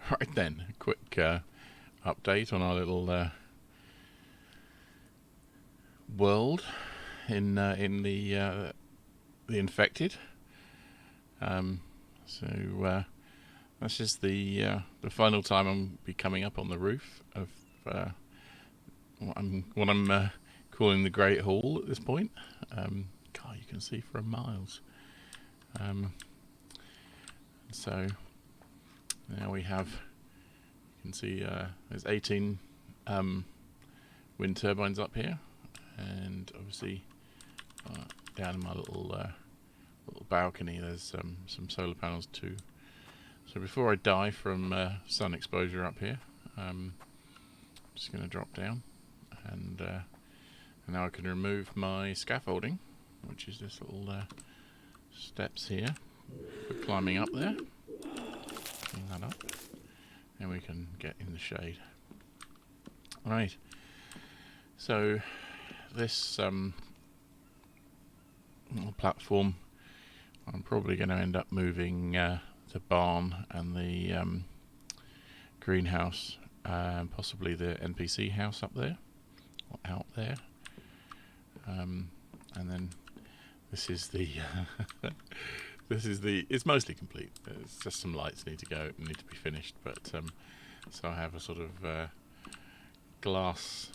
Right then, a quick update on our little world in the infected. Um, so that's just the final time I'm be coming up on the roof of what I'm calling the Great Hall at this point. God, you can see for miles. So now we have, you can see there's 18 wind turbines up here, and obviously down in my little balcony there's some solar panels too. So before I die from sun exposure up here, I'm just going to drop down, and now I can remove my scaffolding, which is this little steps here for climbing up there. Clean that up, and we can get in the shade. Right, so this little platform, I'm probably going to end up moving the barn and the greenhouse, possibly the NPC house up there, or out there. And then this is the it's mostly complete. It's just some lights need to be finished, but so I have a sort of glass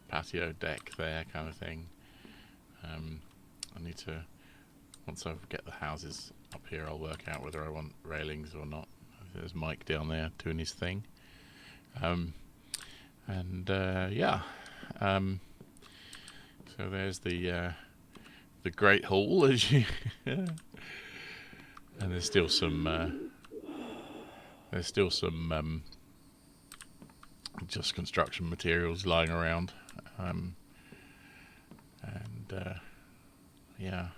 patio deck there kind of thing. I need to, once I get the houses up here, I'll work out whether I want railings or not. There's Mike down there doing his thing. Yeah. So there's the Great Hall, as you and there's still some just construction materials lying around, yeah.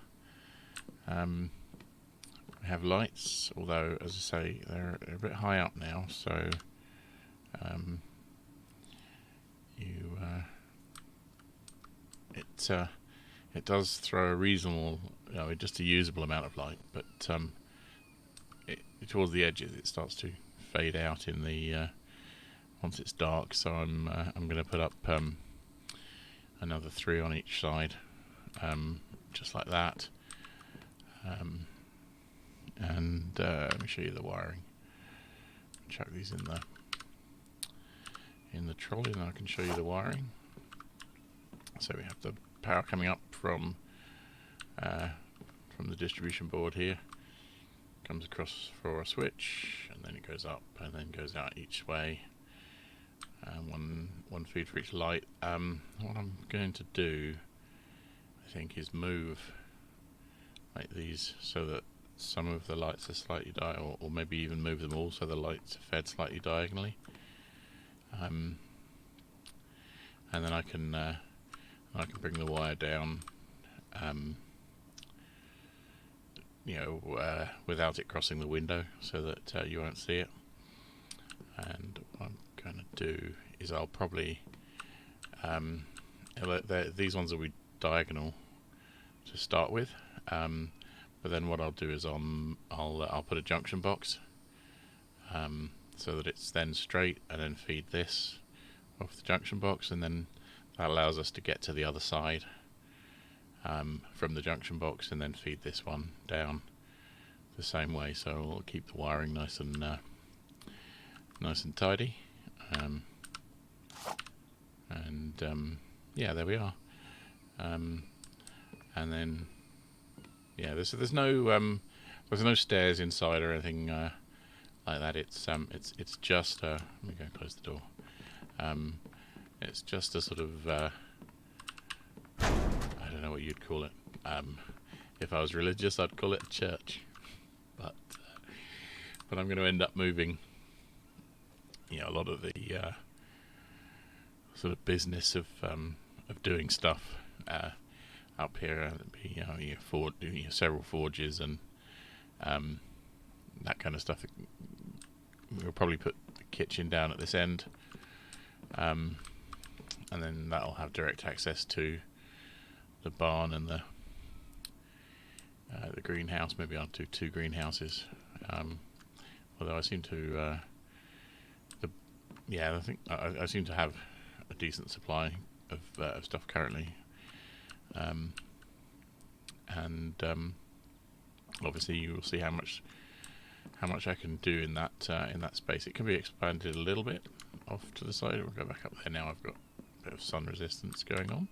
We have lights, although, as I say, they're a bit high up now, so it does throw a reasonable, just a usable amount of light, but towards the edges it starts to fade out in the once it's dark. So I'm going to put up another 3 on each side, just like that. And let me show you the wiring. Chuck these in the trolley, and I can show you the wiring. So we have the power coming up from the distribution board here, comes across for a switch, and then it goes up and then goes out each way. One feed for each light. What I'm going to do, I think, is move like these so that some of the lights are slightly or maybe even move them all so the lights are fed slightly diagonally. And then I can bring the wire down, without it crossing the window, so that you won't see it. And what I'm going to do is I'll probably these ones will be diagonal to start with, but then what I'll do is I'll put a junction box, so that it's then straight, and then feed this off the junction box, and then that allows us to get to the other side from the junction box, and then feed this one down the same way. So we'll keep the wiring nice and tidy. Yeah, there we are. And then there's no stairs inside or anything like that. It's just let me go and close the door. It's just a sort of I don't know what you'd call it. If I was religious, I'd call it a church, but I'm going to end up moving a lot of the sort of business of doing stuff up here. Several forges and that kind of stuff. We'll probably put the kitchen down at this end, and then that'll have direct access to the barn and the greenhouse. Maybe I'll do 2 greenhouses, although I seem to yeah, I think I seem to have a decent supply of stuff currently, and obviously you will see how much I can do in that space. It can be expanded a little bit off to the side. We'll go back up there now. I've got a bit of sun resistance going on.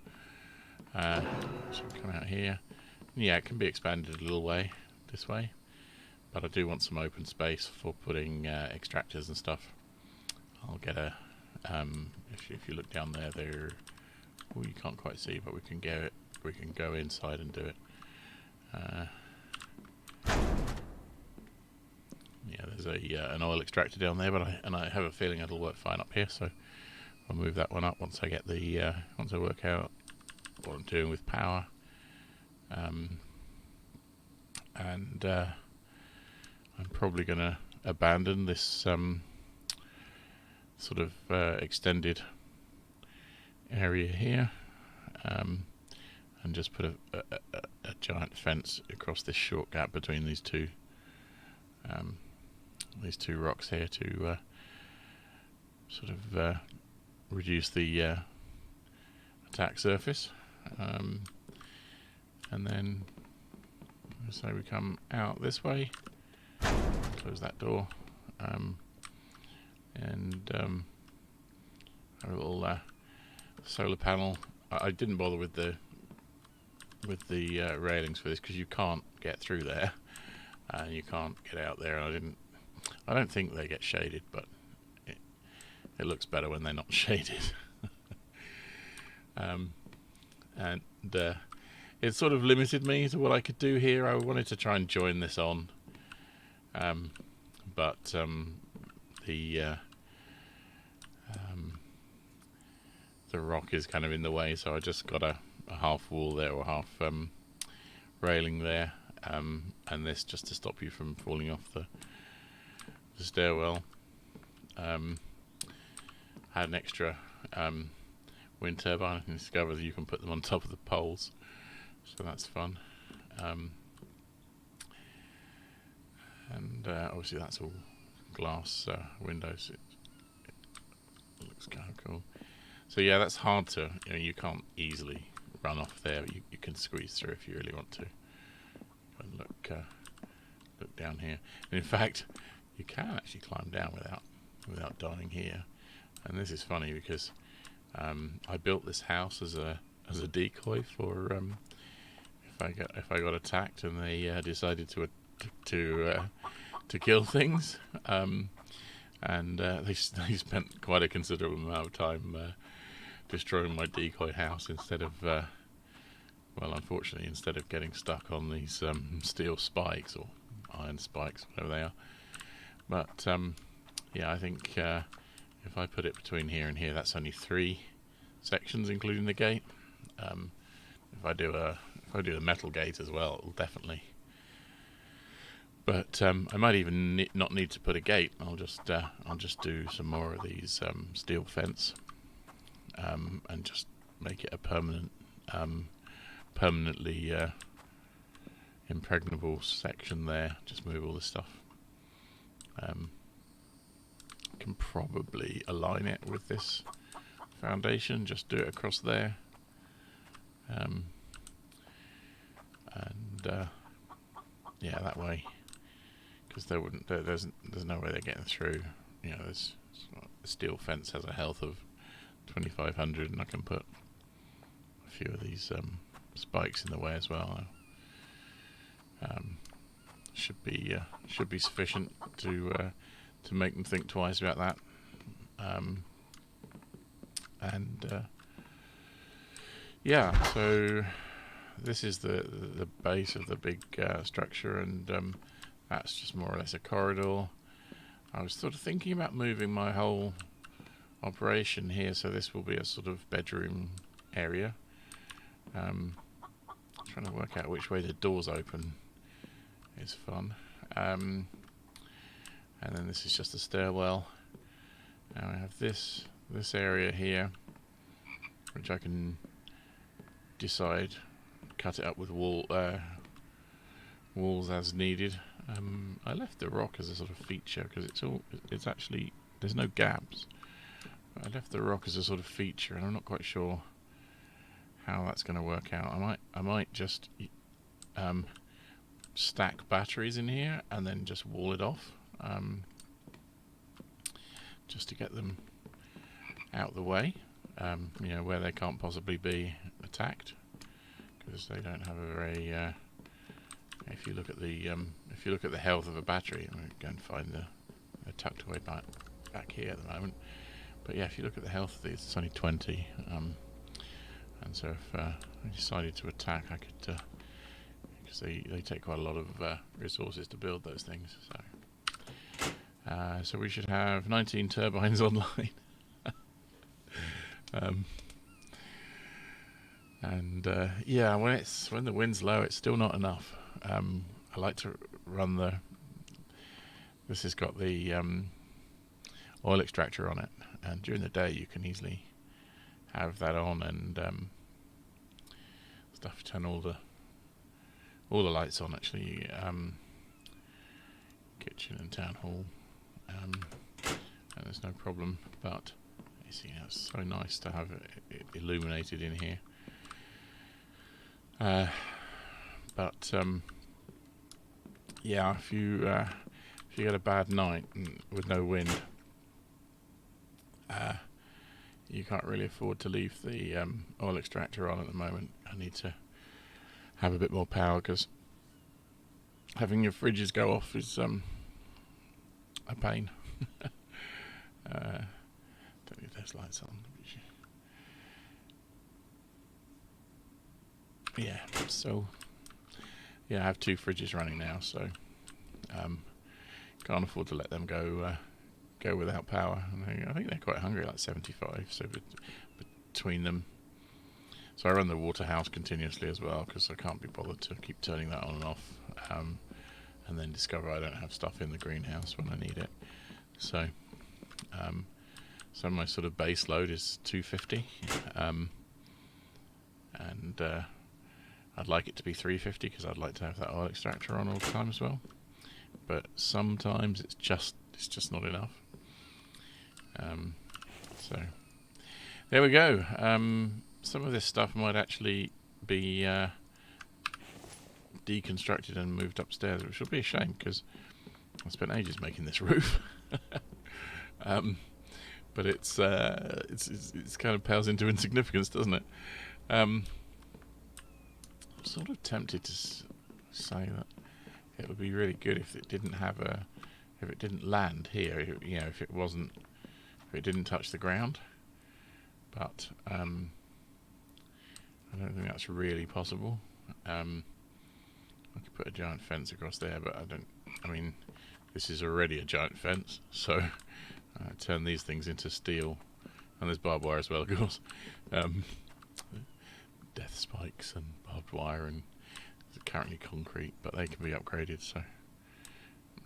So we'll come out here. Yeah, it can be expanded a little way this way, but I do want some open space for putting extractors and stuff. I'll get a if you look down there, oh, you can't quite see, but we can go inside and do it. Yeah, there's an oil extractor down there, but I have a feeling it'll work fine up here, so I'll move that one up once I get once I work out what I'm doing with power. And I'm probably going to abandon this sort of extended area here, and just put a giant fence across this short gap between these two rocks here to sort of reduce the attack surface, and then so we come out this way, close that door, and a little solar panel. I didn't bother with the railings for this because you can't get through there and you can't get out there. I don't think they get shaded, but it looks better when they're not shaded. And it sort of limited me to what I could do here. I wanted to try and join this on, but the rock is kind of in the way, so I just got a half wall there, or half railing there, and this just to stop you from falling off the stairwell. Had an extra wind turbine. I can discover that you can put them on top of the poles, so that's fun. And obviously that's all glass windows. It looks kind of cool. So yeah, that's hard to, you can't easily run off there. You can squeeze through if you really want to. And look down here. And in fact, you can actually climb down without dying here. And this is funny because I built this house as a decoy for if I got attacked and they decided to kill things, and they spent quite a considerable amount of time destroying my decoy house instead of unfortunately, instead of getting stuck on these steel spikes or iron spikes, whatever they are. But yeah, I think if I put it between here and here, that's only 3 sections, including the gate. If I do a metal gate as well, it'll definitely. But I might even not need to put a gate. I'll just do some more of these steel fence, and just make it a permanently impregnable section there. Just move all this stuff. Can probably align it with this foundation. Just do it across there, and yeah, that way. Because there's no way they're getting through. This steel fence has a health of 2,500, and I can put a few of these spikes in the way as well. Should be sufficient to make them think twice about that. Yeah, so this is the base of the big structure, and that's just more or less a corridor. I was sort of thinking about moving my whole operation here, so this will be a sort of bedroom area. Trying to work out which way the doors open is fun. And then this is just a stairwell. Now I have this area here, which I can decide, cut it up with walls as needed. I left the rock as a sort of feature because it's actually, there's no gaps, I left the rock as a sort of feature, and I'm not quite sure how that's going to work out. I might just stack batteries in here and then just wall it off, just to get them out of the way, you know, where they can't possibly be attacked, because they don't have a very. If you look at the health of a battery, I'm going to go and find the tucked away back here at the moment. But yeah, if you look at the health of these, it's only 20. And so if I decided to attack, I could, because they take quite a lot of resources to build those things. So we should have 19 turbines online. Yeah, when the wind's low, it's still not enough. I like to run this has got the oil extractor on it, and during the day you can easily have that on and turn all the lights on, actually, kitchen and town hall, and there's no problem. But you see, it's so nice to have it illuminated in here. Yeah, if you get a bad night with no wind, you can't really afford to leave the oil extractor on at the moment. I need to have a bit more power, because having your fridges go off is a pain. Don't need those lights on. Yeah, so yeah, I have 2 fridges running now, so can't afford to let them go without power. And I think they're quite hungry, like 75. So between them, so I run the water house continuously as well, because I can't be bothered to keep turning that on and off, and then discover I don't have stuff in the greenhouse when I need it. So my sort of base load is 250, and I'd like it to be 350, because I'd like to have that oil extractor on all the time as well. But sometimes it's just not enough. So there we go. Some of this stuff might actually be deconstructed and moved upstairs, which will be a shame, because I spent ages making this roof. But it's kind of pales into insignificance, doesn't it? I'm sort of tempted to say that it would be really good if it didn't land here. If it didn't touch the ground. But I don't think that's really possible. I could put a giant fence across there, but I mean, this is already a giant fence, so turn these things into steel, and there's barbed wire as well, of course. Death spikes and barbed wire, and it's currently concrete, but they can be upgraded, so I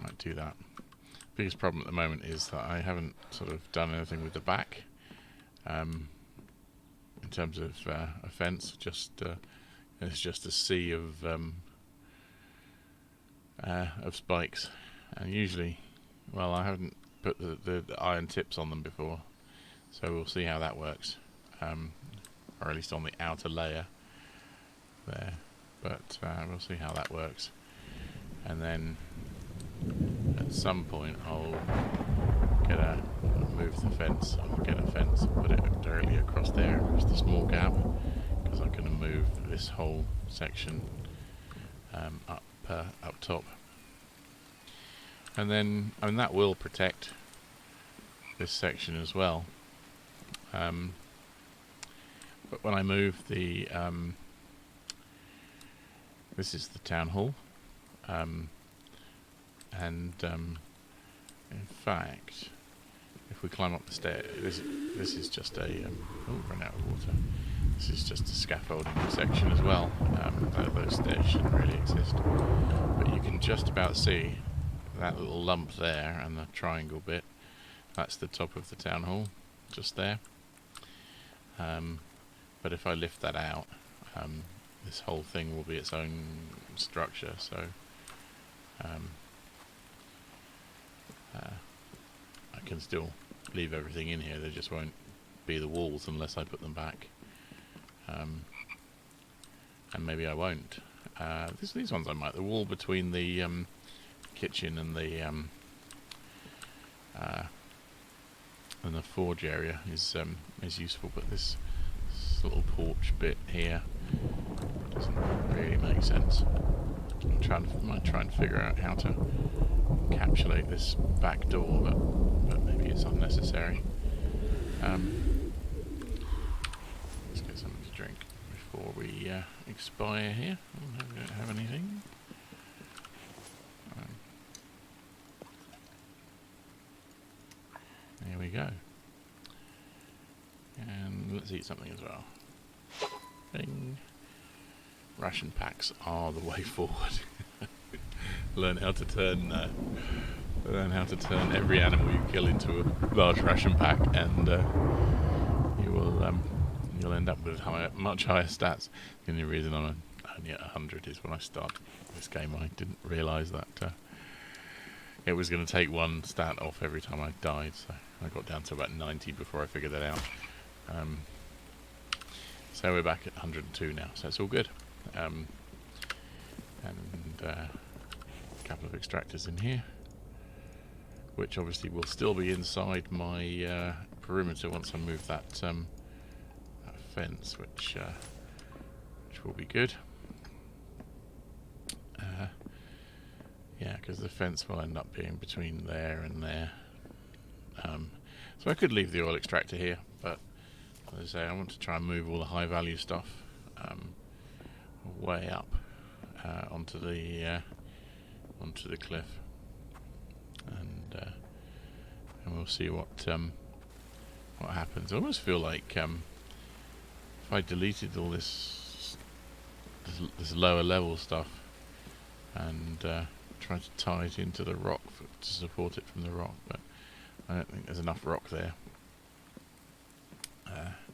might do that. Biggest problem at the moment is that I haven't sort of done anything with the back, in terms of a fence. It's just a sea of spikes, and usually, well, I haven't put the iron tips on them before, so we'll see how that works, or at least on the outer layer there, but we'll see how that works. And then at some point I'll move the fence, or get a fence and put it directly across there, just a small gap, because I'm going to move this whole section up top. And then, I mean, that will protect this section as well. But when I move the, this is the town hall, in fact, if we climb up the stair, this is just a run out of water. This is just a scaffolding section as well. Those stairs shouldn't really exist, but you can just about see that little lump there and the triangle bit. That's the top of the town hall, just there. But if I lift that out, this whole thing will be its own structure. So I can still leave everything in here, they just won't be the walls unless I put them back. And maybe I won't. These ones I might. The wall between the kitchen and the forge area is useful, but this little porch bit here doesn't really make sense. Might try and figure out how to encapsulate this back door, but maybe it's unnecessary. Let's get something to drink before we expire here. Oh, we don't have anything. There we go. And let's eat something as well. Bing. Ration packs are the way forward. Learn how to turn every animal you kill into a large ration pack, and you'll end up with much higher stats. The only reason I'm only at 100 is when I started this game I didn't realise that it was going to take one stat off every time I died, so I got down to about 90 before I figured that out. So we're back at 102 now, so it's all good. And a couple of extractors in here, which obviously will still be inside my perimeter once I move that fence, which will be good. Yeah, because the fence will end up being between there and there. So I could leave the oil extractor here, but as I say, I want to try and move all the high value stuff way up onto the cliff, and we'll see what happens. I almost feel like if I deleted all this lower level stuff and tried to tie it into the rock to support it from the rock, but I don't think there's enough rock there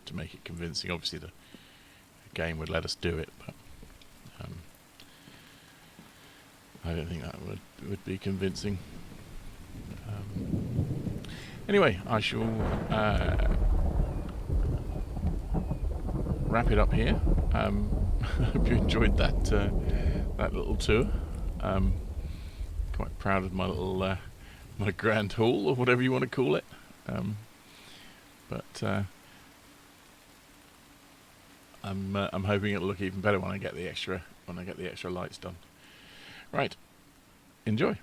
to make it convincing. Obviously the game would let us do it, but I don't think that would be convincing. Anyway, I shall wrap it up here. I hope you enjoyed that little tour. Quite proud of my little my grand haul, or whatever you want to call it. But I'm hoping it'll look even better when I get the extra lights done. Right, enjoy.